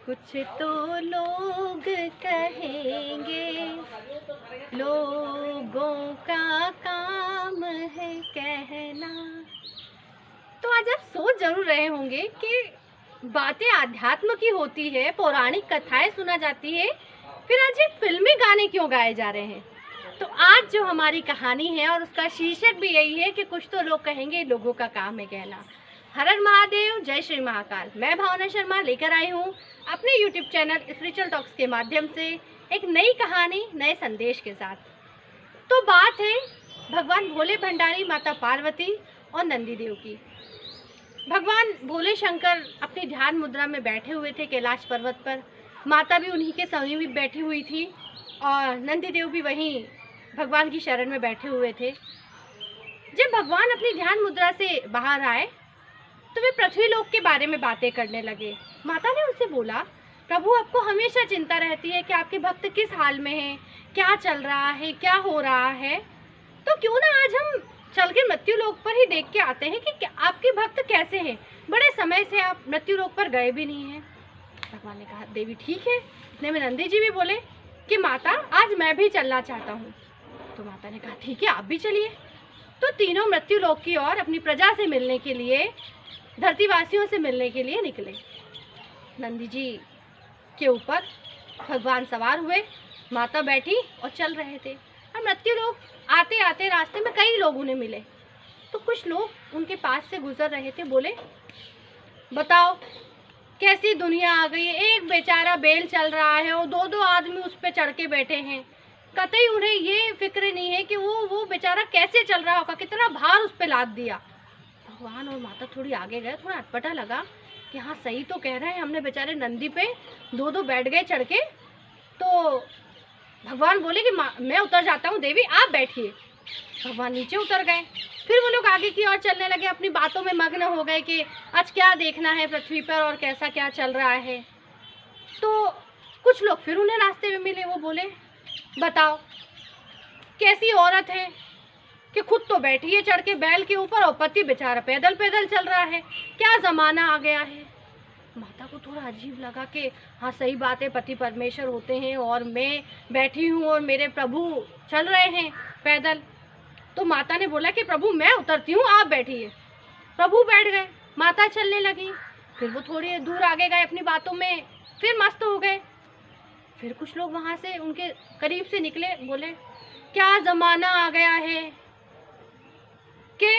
कुछ तो लोग कहेंगे, लोगों का काम है कहना। तो आज आप सोच जरूर रहे होंगे कि बातें आध्यात्म की होती है, पौराणिक कथाएं सुना जाती है, फिर आज ये फिल्मी गाने क्यों गाए जा रहे हैं। तो आज जो हमारी कहानी है और उसका शीर्षक भी यही है कि कुछ तो लोग कहेंगे, लोगों का काम है कहना। हर हर महादेव, जय श्री महाकाल। मैं भावना शर्मा लेकर आई हूँ अपने YouTube चैनल स्पिरिचुअल टॉक्स के माध्यम से एक नई कहानी, नए संदेश के साथ। तो बात है भगवान भोले भंडारी, माता पार्वती और नंदी देव की। भगवान भोले शंकर अपनी ध्यान मुद्रा में बैठे हुए थे कैलाश पर्वत पर। माता भी उन्हीं के समीप बैठी हुई थी और नंदी देव भी वहीं भगवान की शरण में बैठे हुए थे। जब भगवान अपनी ध्यान मुद्रा से बाहर आए तो वे पृथ्वी लोक के बारे में बातें करने लगे। माता ने उनसे बोला, प्रभु आपको हमेशा चिंता रहती है कि आपके भक्त किस हाल में हैं, क्या चल रहा है, क्या हो रहा है। तो क्यों ना आज हम चल के मृत्यु लोक पर ही देख के आते हैं कि आपके भक्त कैसे हैं। बड़े समय से आप मृत्यु लोक पर गए भी नहीं हैं। भगवान ने कहा, देवी ठीक है। इतने में नंदी जी भी बोले कि माता आज मैं भी चलना चाहता हूँ। तो माता ने कहा, ठीक है आप भी चलिए। तो तीनों मृत्यु लोक की ओर अपनी प्रजा से मिलने के लिए, धरतीवासियों से मिलने के लिए निकले। नंदी जी के ऊपर भगवान सवार हुए, माता बैठी और चल रहे थे। और मृत्यु लोक आते आते रास्ते में कई लोग उन्हें मिले। तो कुछ लोग उनके पास से गुजर रहे थे। बोले, बताओ कैसी दुनिया आ गई है। एक बेचारा बेल चल रहा है और दो दो आदमी उस पर चढ़ के बैठे हैं। कतई उन्हें ये फिक्र नहीं है कि वो बेचारा कैसे चल रहा होगा, कितना भार उस पर लाद दिया। भगवान और माता थोड़ी आगे गए, थोड़ा अटपटा लगा कि हाँ सही तो कह रहे हैं, हमने बेचारे नंदी पे दो दो बैठ गए चढ़ के। तो भगवान बोले कि मैं उतर जाता हूँ, देवी आप बैठिए। भगवान नीचे उतर गए। फिर वो लोग आगे की ओर चलने लगे, अपनी बातों में मग्न हो गए कि आज क्या देखना है पृथ्वी पर और कैसा क्या चल रहा है। तो कुछ लोग फिर उन्हें रास्ते में मिले। वो बोले, बताओ कैसी औरत है कि खुद तो बैठी है चढ़ के बैल के ऊपर और पति बेचारा पैदल पैदल चल रहा है। क्या ज़माना आ गया है। माता को थोड़ा अजीब लगा कि हाँ सही बात है, पति परमेश्वर होते हैं और मैं बैठी हूँ और मेरे प्रभु चल रहे हैं पैदल। तो माता ने बोला कि प्रभु मैं उतरती हूँ, आप बैठिए। प्रभु बैठ गए, माता चलने लगी। फिर वो थोड़ी दूर आगे गए, अपनी बातों में फिर मस्त हो गए। फिर कुछ लोग वहाँ से उनके करीब से निकले। बोले, क्या ज़माना आ गया है कि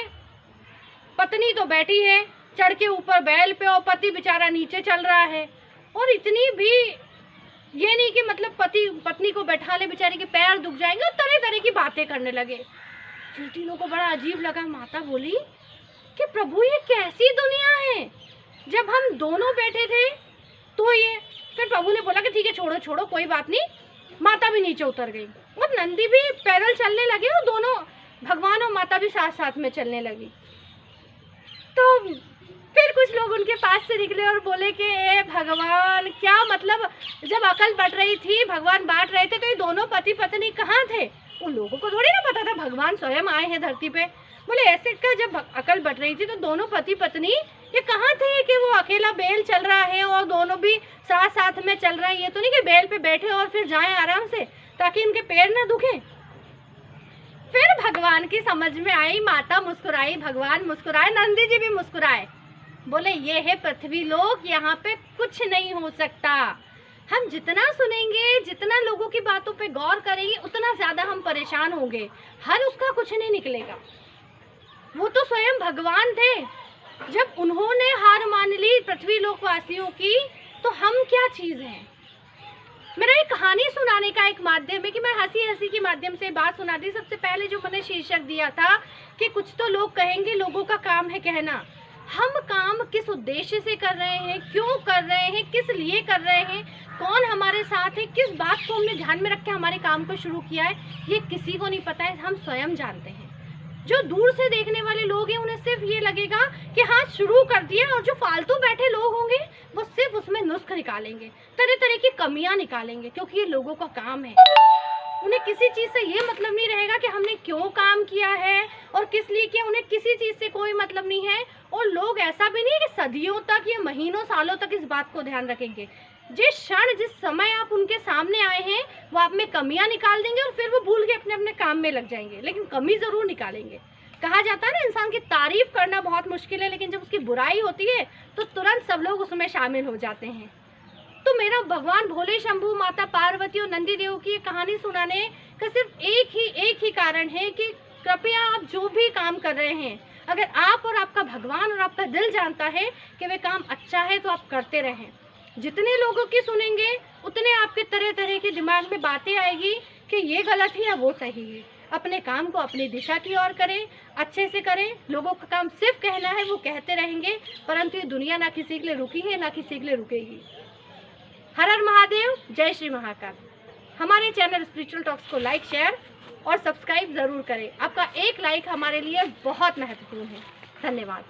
पत्नी तो बैठी है चढ़ के ऊपर बैल पे और पति बेचारा नीचे चल रहा है। और इतनी भी ये नहीं कि मतलब पति पत्नी को बैठा ले, बेचारी के पैर दुख जाएंगे। और तरह तरह की बातें करने लगे। फिर तीनों को बड़ा अजीब लगा। माता बोली कि प्रभु ये कैसी दुनिया है, जब हम दोनों बैठे थे तो ये। फिर प्रभु ने बोला कि ठीक है छोड़ो छोड़ो कोई बात नहीं। माता भी नीचे उतर गई और नंदी भी पैदल चलने लगे और दोनों भगवान और माता भी साथ साथ में चलने लगी। तो फिर कुछ लोग उनके पास से निकले और बोले कि ए भगवान, क्या मतलब जब अकल बढ़ रही थी, भगवान बांट रहे थे, तो ये दोनों पति पत्नी कहाँ थे। उन लोगों को थोड़ी ना पता था भगवान स्वयं आए हैं धरती पे। बोले ऐसे का जब अकल बढ़ रही थी तो दोनों पति पत्नी ये कहाँ थे कि वो अकेला बैल चल रहा है और दोनों भी साथ साथ में चल रहे हैं। ये तो नहीं कि बैल पे बैठे और फिर जाएं आराम से ताकि इनके पैर ना दुखे। फिर भगवान की समझ में आई, माता मुस्कुराई, भगवान मुस्कुराए, नंदी जी भी मुस्कुराए। बोले, ये है पृथ्वी लोक, यहाँ पे कुछ नहीं हो सकता। हम जितना सुनेंगे, जितना लोगों की बातों पे गौर करेंगे, उतना ज्यादा हम परेशान होंगे। हल उसका कुछ नहीं निकलेगा। वो तो स्वयं भगवान थे। जब उन्होंने हार मान ली पृथ्वी लोकवासियों की, तो हम क्या चीज हैं। मेरा एक कहानी सुनाने का एक माध्यम है कि मैं हंसी हंसी के माध्यम से बात सुना दी। सबसे पहले जो मैंने शीर्षक दिया था कि कुछ तो लोग कहेंगे, लोगों का काम है कहना। हम काम किस उद्देश्य से कर रहे हैं, क्यों कर रहे हैं, किस लिए कर रहे हैं, कौन हमारे साथ है, किस बात को हमने ध्यान में रख के हमारे काम को शुरू किया है, ये किसी को नहीं पता है। हम स्वयं जानते हैं। जो दूर से देखने वाले लोग हैं उन्हें सिर्फ ये लगेगा कि हाँ शुरू कर दिया, और जो फालतू बैठे लोग होंगे वो सिर्फ उसमें नुस्ख निकालेंगे, तरह तरह की कमियां निकालेंगे, क्योंकि ये लोगों का काम है। उन्हें किसी चीज़ से ये मतलब नहीं रहेगा कि हमने क्यों काम किया है और किस लिए किया, उन्हें किसी चीज़ से कोई मतलब नहीं है। और लोग ऐसा भी नहीं है कि सदियों तक या महीनों सालों तक इस बात को ध्यान रखेंगे। जिस क्षण जिस समय आप उनके सामने आए हैं वो आप में कमियां निकाल देंगे और फिर वो भूल के अपने अपने काम में लग जाएंगे, लेकिन कमी ज़रूर निकालेंगे। कहा जाता है ना, इंसान की तारीफ करना बहुत मुश्किल है, लेकिन जब उसकी बुराई होती है तो तुरंत सब लोग उसमें शामिल हो जाते हैं। तो मेरा भगवान भोले शंभू, माता पार्वती और नंदी देव की कहानी सुनाने का सिर्फ एक ही कारण है कि कृपया आप जो भी काम कर रहे हैं, अगर आप और आपका भगवान और आपका दिल जानता है कि वे काम अच्छा है तो आप करते रहें। जितने लोगों की सुनेंगे उतने आपके तरह तरह के दिमाग में बातें आएगी कि ये गलत है या वो सही है। अपने काम को अपनी दिशा की ओर करें, अच्छे से करें। लोगों का काम सिर्फ कहना है, वो कहते रहेंगे, परंतु ये दुनिया ना किसी के लिए रुकी है ना किसी के लिए रुकेगी। हर हर महादेव, जय श्री महाकाल। हमारे चैनल स्पिरिचुअल टॉक्स को लाइक, शेयर और सब्सक्राइब ज़रूर करें। आपका एक लाइक हमारे लिए बहुत महत्वपूर्ण है। धन्यवाद।